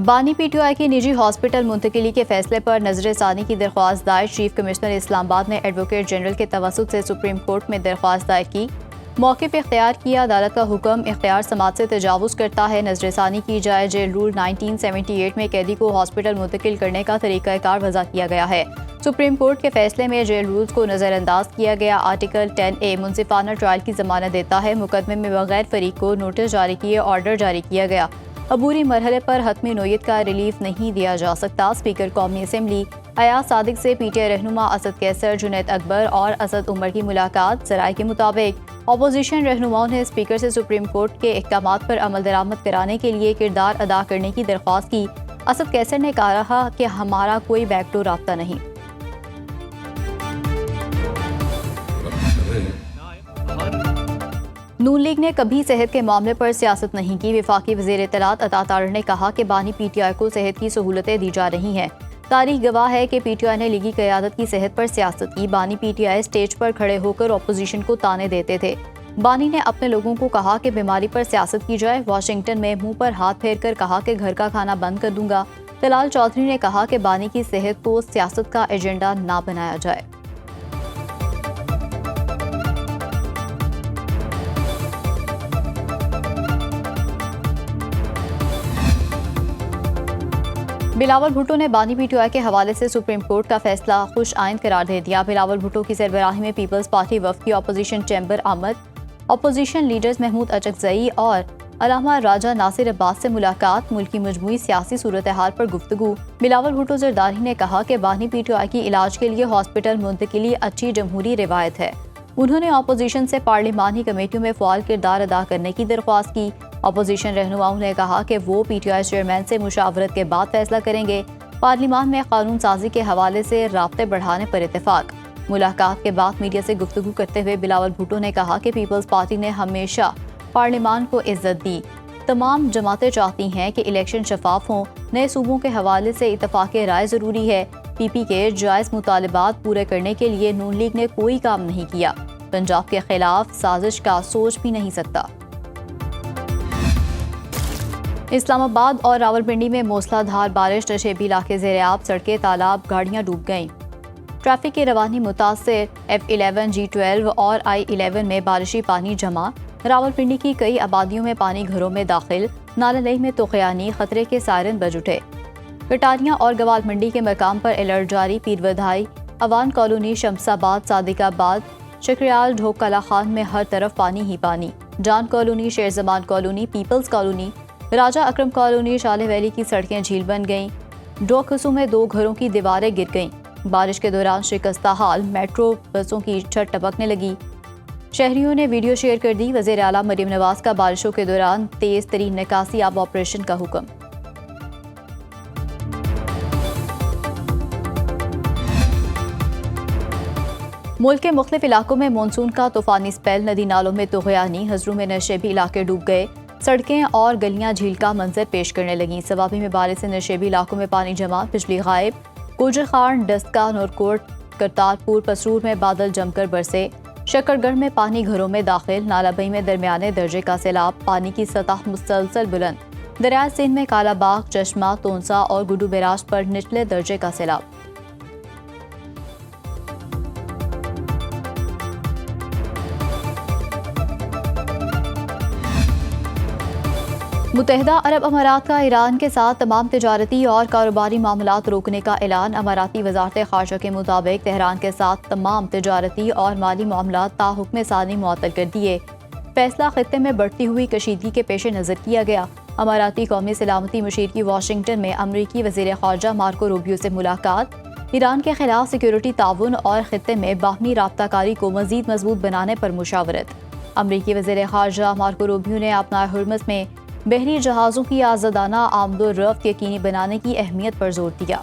بانی P T I کی نجی ہاسپٹل منتقلی کے فیصلے پر نظر ثانی کی درخواست دائر چیف کمشنر اسلام آباد نے ایڈوکیٹ جنرل کے توسط سے سپریم کورٹ میں درخواست دائر کی۔ موقف اختیار کیا، عدالت کا حکم اختیار سماعت سے تجاوز کرتا ہے، نظر ثانی کی جائے۔ جیل رول 1978 میں قیدی کو ہاسپٹل منتقل کرنے کا طریقہ کار وضع کیا گیا ہے۔ سپریم کورٹ کے فیصلے میں جیل رولز کو نظر انداز کیا گیا۔ آرٹیکل 10A منصفانہ ٹرائل کی ضمانت دیتا ہے۔ مقدمے میں بغیر فریق کو نوٹس جاری کیے آرڈر جاری کیا گیا۔ عبوری مرحلے پر حتمی نوعیت کا ریلیف نہیں دیا جا سکتا۔ اسپیکر قومی اسمبلی ایاز صادق سے پی ٹی آئی رہنما اسد کیسر، جنید اکبر اور اسد عمر کی ملاقات۔ ذرائع کے مطابق اپوزیشن رہنماؤں نے اسپیکر سے سپریم کورٹ کے احکامات پر عمل درآمد کرانے کے لیے کردار ادا کرنے کی درخواست کی۔ اسد کیسر نے کہا کہ ہمارا کوئی بیک ڈور رابطہ نہیں۔ نون لیگ نے کبھی صحت کے معاملے پر سیاست نہیں کی۔ وفاقی وزیر اطلاعات عطا تارڑ نے کہا کہ بانی پی ٹی آئی کو صحت کی سہولتیں دی جا رہی ہیں۔ تاریخ گواہ ہے کہ پی ٹی آئی نے لیگی قیادت کی صحت پر سیاست کی۔ بانی پی ٹی آئی اسٹیج پر کھڑے ہو کر اپوزیشن کو تانے دیتے تھے۔ بانی نے اپنے لوگوں کو کہا کہ بیماری پر سیاست کی جائے۔ واشنگٹن میں منہ پر ہاتھ پھیر کر کہا کہ گھر کا کھانا بند کر دوں گا۔ طلال چودھری نے کہا کہ بانی کی صحت کو سیاست کا ایجنڈا نہ بنایا جائے۔ بلاول بھٹو نے بانی پی ٹی آئی کے حوالے سے سپریم کورٹ کا فیصلہ خوش آئند قرار دے دیا۔ بلاول بھٹو کی سربراہی میں پیپلز پارٹی وفد کی اپوزیشن چیمبر آمد۔ اپوزیشن لیڈرز محمود اچکزئی اور علامہ راجہ ناصر عباس سے ملاقات، ملکی مجموعی سیاسی صورتحال پر گفتگو۔ بلاول بھٹو زرداری نے کہا کہ بانی پی ٹی آئی کی علاج کے لیے ہاسپٹل منتقلی اچھی جمہوری روایت ہے۔ انہوں نے اپوزیشن سے پارلیمانی کمیٹیوں میں فعال کردار ادا کرنے کی درخواست کی۔ اپوزیشن رہنماؤں نے کہا کہ وہ پی ٹی آئی چیئرمین سے مشاورت کے بعد فیصلہ کریں گے۔ پارلیمان میں قانون سازی کے حوالے سے رابطے بڑھانے پر اتفاق۔ ملاقات کے بعد میڈیا سے گفتگو کرتے ہوئے بلاول بھٹو نے کہا کہ پیپلز پارٹی نے ہمیشہ پارلیمان کو عزت دی۔ تمام جماعتیں چاہتی ہیں کہ الیکشن شفاف ہوں۔ نئے صوبوں کے حوالے سے اتفاق رائے ضروری ہے۔ پی پی کے جائز مطالبات پورے کرنے کے لیے نون لیگ نے کوئی کام نہیں کیا۔ پنجاب کے خلاف سازش کا سوچ بھی نہیں سکتا۔ اسلام آباد اور راولپنڈی میں موسلا دھار بارش، نشیبی علاقے زیر آب، سڑکیں، تالاب، گاڑیاں ڈوب گئیں۔ ٹریفک کی روانی متاثر، F11 G12 اور I11 میں بارشی پانی جمع۔ راولپنڈی کی کئی آبادیوں میں پانی گھروں میں داخل۔ نالندئی میں طوفانی خطرے کے سائرن بج اٹھے۔ کٹاریاں اور گوال منڈی کے مقام پر الرٹ جاری۔ پیر ودائی، اوان کالونی، شمس آباد، صادق آباد، شکریال، ڈھوک کالا خان میں ہر طرف پانی ہی پانی۔ جان کالونی، شیر زمان کالونی، پیپلز کالونی، راجہ اکرم کالونی، شالے ویلی کی سڑکیں جھیل بن گئیں۔ ڈوکھسو میں 2 گھروں کی دیواریں گر گئیں۔ بارش کے دوران شکستہ حال، میٹرو بسوں کی چھت ٹپکنے لگی۔ شہریوں نے ویڈیو شیئر کر دی۔ وزیر اعلیٰ مریم نواز کا بارشوں کے دوران تیز ترین نکاسی آب آپریشن کا حکم۔ ملک کے مختلف علاقوں میں مانسون کا طوفانی سپیل، ندی نالوں میں طغیانی، ہزروں میں نشیبی علاقے ڈوب گئے۔ سڑکیں اور گلیاں جھیل کا منظر پیش کرنے لگیں۔ سوابی میں بارش سے نشیبی علاقوں میں پانی جمع، بجلی غائب۔ گوجر خان، ڈسکا، نورکوٹ، کرتارپور، پسرور میں بادل جم کر برسے۔ شکر گڑھ میں پانی گھروں میں داخل۔ نالابئی میں درمیانے درجے کا سیلاب، پانی کی سطح مسلسل بلند۔ دریائے سندھ میں کالا باغ، چشمہ، تونسا اور گڈو بیراج پر نچلے درجے کا سیلاب۔ متحدہ عرب امارات کا ایران کے ساتھ تمام تجارتی اور کاروباری معاملات روکنے کا اعلان۔ اماراتی وزارت خارجہ کے مطابق تہران کے ساتھ تمام تجارتی اور مالی معاملات تا حکم ثانی معطل کر دیے۔ فیصلہ خطے میں بڑھتی ہوئی کشیدگی کے پیش نظر کیا گیا۔ اماراتی قومی سلامتی مشیر کی واشنگٹن میں امریکی وزیر خارجہ مارکو روبیو سے ملاقات۔ ایران کے خلاف سیکیورٹی تعاون اور خطے میں باہمی رابطہ کاری کو مزید مضبوط بنانے پر مشاورت۔ امریکی وزیر خارجہ مارکو روبیو نے اپنا ہرمز میں بحری جہازوں کی آزادانہ آمد و رفت یقینی بنانے کی اہمیت پر زور دیا۔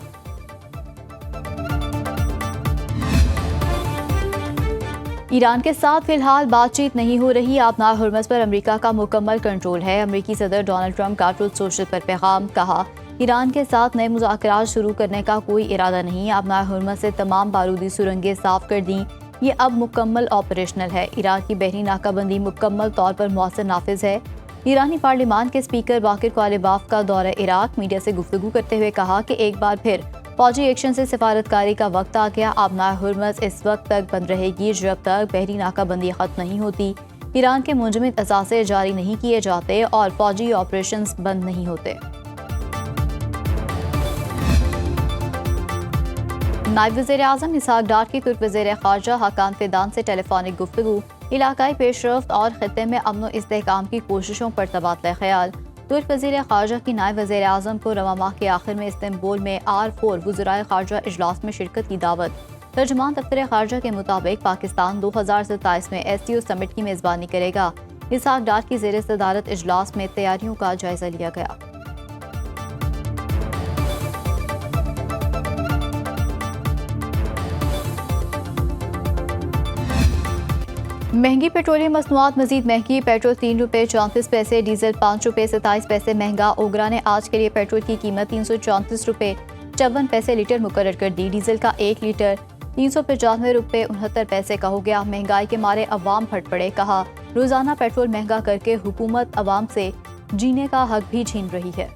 ایران کے ساتھ فی الحال بات چیت نہیں ہو رہی۔ آبنائے ہرمز پر امریکہ کا مکمل کنٹرول ہے۔ امریکی صدر ڈونلڈ ٹرمپ کا ٹروتھ سوشل پر پیغام، کہا ایران کے ساتھ نئے مذاکرات شروع کرنے کا کوئی ارادہ نہیں۔ آبنائے ہرمز سے تمام بارودی سرنگیں صاف کر دیں، یہ اب مکمل آپریشنل ہے۔ ایران کی بحری ناکہ بندی مکمل طور پر مؤثر نافذ ہے۔ ایرانی پارلیمان کے اسپیکر باقر کالباف کا دورہ عراق، میڈیا سے گفتگو کرتے ہوئے کہا کہ ایک بار پھر فوجی ایکشن سے سفارتکاری کا وقت آ گیا۔ آبنائے ہرمز اس وقت تک بند رہے گی جب تک بحری ناکہ بندی ختم نہیں ہوتی، ایران کے منجمد اثاثے جاری نہیں کیے جاتے اور فوجی آپریشنز بند نہیں ہوتے۔ نائب وزیر اعظم اسحاق ڈار کی ترک وزیر خارجہ حاکان فیدان سے ٹیلی فونک گفتگو، علاقائی پیش رفت اور خطے میں امن و استحکام کی کوششوں پر تبادلہ خیال۔ ترک وزیر خارجہ کی نائب وزیر اعظم کو رواں ماہ کے آخر میں استنبول میں R4 وزرائے خارجہ اجلاس میں شرکت کی دعوت۔ ترجمان دفتر خارجہ کے مطابق پاکستان 2027 میں SCO سمٹ کی میزبانی کرے گا۔ اسحاق ڈار کی زیر صدارت اجلاس میں تیاریوں کا جائزہ لیا گیا۔ مہنگی پیٹرولیم مصنوعات مزید مہنگی، پیٹرول 3 روپے 34 پیسے، ڈیزل 5 روپے 27 پیسے مہنگا۔ اوگرا نے آج کے لیے پیٹرول کی قیمت 334 روپے 54 پیسے لیٹر مقرر کر دی۔ ڈیزل کا 1 لیٹر 395 روپے 69 پیسے کا ہو گیا۔ مہنگائی کے مارے عوام پھٹ پڑے، کہا روزانہ پیٹرول مہنگا کر کے حکومت عوام سے جینے کا حق بھی چھین رہی ہے۔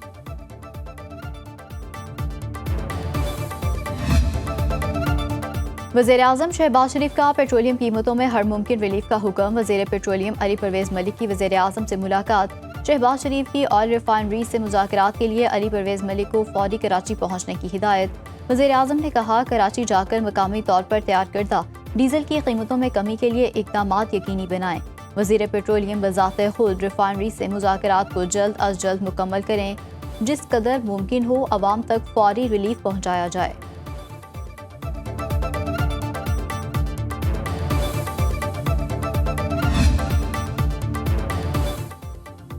وزیر اعظم شہباز شریف کا پیٹرولیم قیمتوں میں ہر ممکن ریلیف کا حکم۔ وزیر پیٹرولیم علی پرویز ملک کی وزیر اعظم سے ملاقات۔ شہباز شریف کی آئل ریفائنری سے مذاکرات کے لیے علی پرویز ملک کو فوری کراچی پہنچنے کی ہدایت۔ وزیر اعظم نے کہا کراچی جا کر مقامی طور پر تیار کردہ ڈیزل کی قیمتوں میں کمی کے لیے اقدامات یقینی بنائیں۔ وزیر پیٹرولیم بذات خود ریفائنری سے مذاکرات کو جلد از جلد مکمل کریں، جس قدر ممکن ہو عوام تک فوری ریلیف پہنچایا جائے۔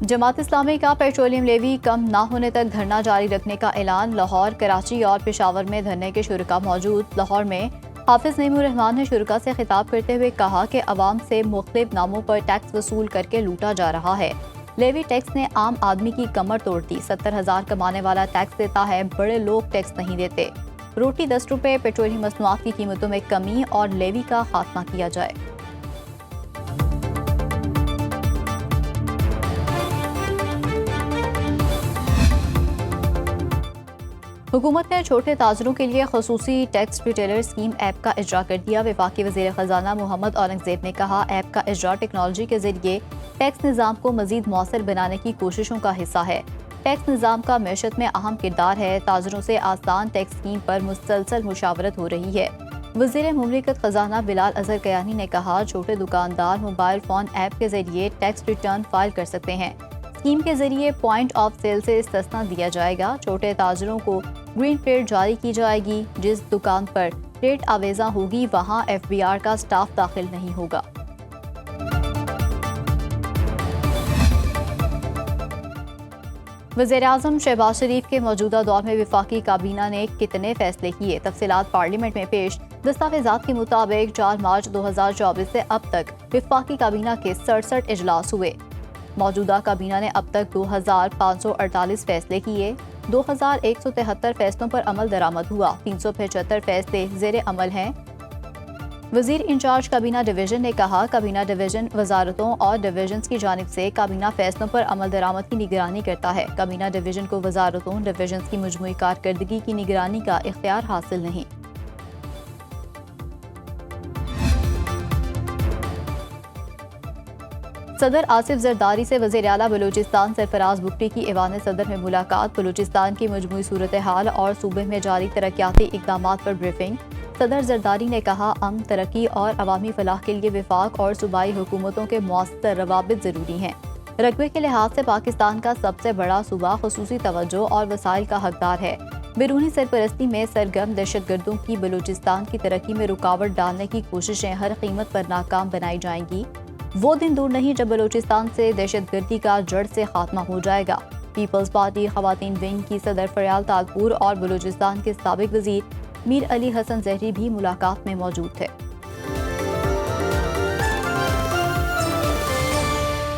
جماعت اسلامی کا پیٹرولیم لیوی کم نہ ہونے تک دھرنا جاری رکھنے کا اعلان۔ لاہور، کراچی اور پشاور میں دھرنے کے شرکاء موجود۔ لاہور میں حافظ نعیم الرحمان نے شرکاء سے خطاب کرتے ہوئے کہا کہ عوام سے مختلف ناموں پر ٹیکس وصول کر کے لوٹا جا رہا ہے۔ لیوی ٹیکس نے عام آدمی کی کمر توڑ دی۔ 70,000 کمانے والا ٹیکس دیتا ہے، بڑے لوگ ٹیکس نہیں دیتے۔ روٹی 10 روپے، پیٹرولیم مصنوعات کی قیمتوں میں کمی اور لیوی کا خاتمہ کیا جائے۔ حکومت نے چھوٹے تاجروں کے لیے خصوصی ٹیکس ریٹیلر اسکیم ایپ کا اجرا کر دیا۔ وفاقی وزیر خزانہ محمد اورنگزیب نے کہا ایپ کا اجرا ٹیکنالوجی کے ذریعے ٹیکس نظام کو مزید مؤثر بنانے کی کوششوں کا حصہ ہے۔ ٹیکس نظام کا معیشت میں اہم کردار ہے۔ تاجروں سے آسان ٹیکس اسکیم پر مسلسل مشاورت ہو رہی ہے۔ وزیر مملکت خزانہ بلال اظہر کیانی نے کہا چھوٹے دکاندار موبائل فون ایپ کے ذریعے ٹیکس ریٹرن فائل کر سکتے ہیں۔ اسکیم کے ذریعے پوائنٹ آف سیل سے استثنا دیا جائے گا۔ چھوٹے تاجروں کو گرین پلیٹ جاری کی جائے گی۔ جس دکان پر ریٹ آویزاں ہوگی وہاں FBR کا سٹاف داخل نہیں ہوگا۔ وزیر اعظم شہباز شریف کے موجودہ دور میں وفاقی کابینہ نے کتنے فیصلے کیے؟ تفصیلات پارلیمنٹ میں پیش۔ دستاویزات کے مطابق 4 مارچ 2024 سے اب تک وفاقی کابینہ کے 67 اجلاس ہوئے۔ موجودہ کابینہ نے اب تک 2548 فیصلے کیے۔ 2173 فیصلوں پر عمل درآمد ہوا۔ 375 فیصلے زیر عمل ہیں۔ وزیر انچارج کابینہ ڈویژن نے کہا کابینہ ڈویژن وزارتوں اور ڈویژنز کی جانب سے کابینہ فیصلوں پر عمل درآمد کی نگرانی کرتا ہے۔ کابینہ ڈویژن کو وزارتوں ڈویژنز کی مجموعی کارکردگی کی نگرانی کا اختیار حاصل نہیں۔ صدر آصف زرداری سے وزیر اعلیٰ بلوچستان سرفراز بگٹی کی ایوان صدر میں ملاقات۔ بلوچستان کی مجموعی صورتحال اور صوبے میں جاری ترقیاتی اقدامات پر بریفنگ۔ صدر زرداری نے کہا امن، ترقی اور عوامی فلاح کے لیے وفاق اور صوبائی حکومتوں کے مؤثر روابط ضروری ہیں۔ رقبے کے لحاظ سے پاکستان کا سب سے بڑا صوبہ خصوصی توجہ اور وسائل کا حقدار ہے۔ بیرونی سرپرستی میں سرگرم دہشت گردوں کی بلوچستان کی ترقی میں رکاوٹ ڈالنے کی کوششیں ہر قیمت پر ناکام بنائی جائیں گی۔ وہ دن دور نہیں جب بلوچستان سے دہشت گردی کا جڑ سے خاتمہ ہو جائے گا۔ پیپلز پارٹی خواتین ونگ کی صدر فریال تالپور اور بلوچستان کے سابق وزیر میر علی حسن زہری بھی ملاقات میں موجود تھے۔